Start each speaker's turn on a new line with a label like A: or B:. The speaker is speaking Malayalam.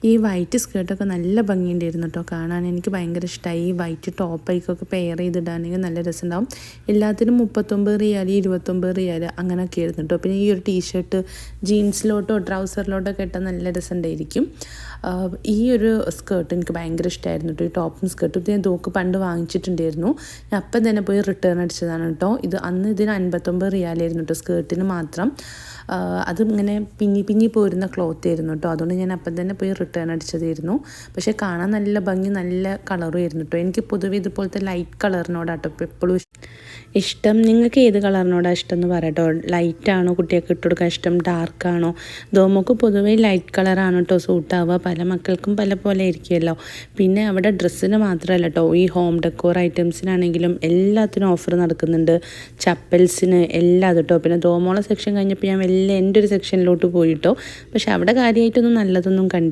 A: ഈ വൈറ്റ് സ്കേർട്ടൊക്കെ നല്ല ഭംഗിയുണ്ടായിരുന്നു കേട്ടോ കാണാൻ. എനിക്ക് ഭയങ്കര ഇഷ്ടമായി. ഈ വൈറ്റ് ടോപ്പൈക്കൊക്കെ പെയർ ചെയ്തിടാണെങ്കിൽ നല്ല രസമുണ്ടാവും. എല്ലാത്തിനും 39 റിയാൽ 29 റിയാൽ അങ്ങനെയൊക്കെ ആയിരുന്നു കേട്ടോ. പിന്നെ ഈ ഒരു ടീഷർട്ട് ജീൻസിലോട്ടോ ട്രൗസറിലോട്ടോ ഒക്കെ ഇട്ടാൽ നല്ല രസമുണ്ടായിരിക്കും. ഈ ഒരു സ്കേർട്ട് എനിക്ക് ഭയങ്കര ഇഷ്ടമായിരുന്നു കേട്ടോ. ഈ ടോപ്പും സ്കേർട്ടും ഇത് ഞാൻ പണ്ട് വാങ്ങിച്ചിട്ടുണ്ടായിരുന്നു. ഞാൻ അപ്പം തന്നെ പോയി റിട്ടേൺ അടിച്ചതാണ് കേട്ടോ. അന്ന് ഇതിന് 59 റിയാലായിരുന്നു കേട്ടോ സ്കേർട്ടിന് മാത്രം. അതിങ്ങനെ പിന്നി പോരുന്ന ക്ലോത്ത് ആയിരുന്നു കേട്ടോ. അതുകൊണ്ട് ഞാൻ അപ്പം തന്നെ പോയി റിട്ടേൺ അടിച്ചതായിരുന്നു. പക്ഷേ കാണാൻ നല്ല ഭംഗി, നല്ല കളറും ആയിരുന്നു കേട്ടോ. എനിക്ക് പൊതുവെ ഇതുപോലത്തെ ലൈറ്റ് കളറിനോടാട്ടോ എപ്പോഴും ഇഷ്ടം. നിങ്ങൾക്ക് ഏത് കളറിനോടാണ് ഇഷ്ടം എന്ന് പറയട്ടോ. ലൈറ്റാണോ കുട്ടികൾക്ക് ഇട്ട് കൊടുക്കാൻ ഇഷ്ടം, ഡാർക്കാണോ? ദോമക്ക് പൊതുവേ ലൈറ്റ് കളറാണ് കേട്ടോ സൂട്ടാവുക. പല മക്കൾക്കും പല പോലെ ആയിരിക്കുമല്ലോ. പിന്നെ അവിടെ ഡ്രസ്സിന് മാത്രമല്ല കേട്ടോ, ഈ ഹോം ഡെക്കോർ ഐറ്റംസിനാണെങ്കിലും എല്ലാത്തിനും ഓഫർ നടക്കുന്നുണ്ട്. ചപ്പൽസിന് എല്ലാം കേട്ടോ. പിന്നെ ദോമോള സെക്ഷൻ കഴിഞ്ഞപ്പോൾ ഞാൻ എൻ്റെ ഒരു സെക്ഷനിലോട്ട് പോയിട്ടോ. പക്ഷെ അവിടെ കാര്യമായിട്ടൊന്നും നല്ലതൊന്നും കണ്ടില്ല.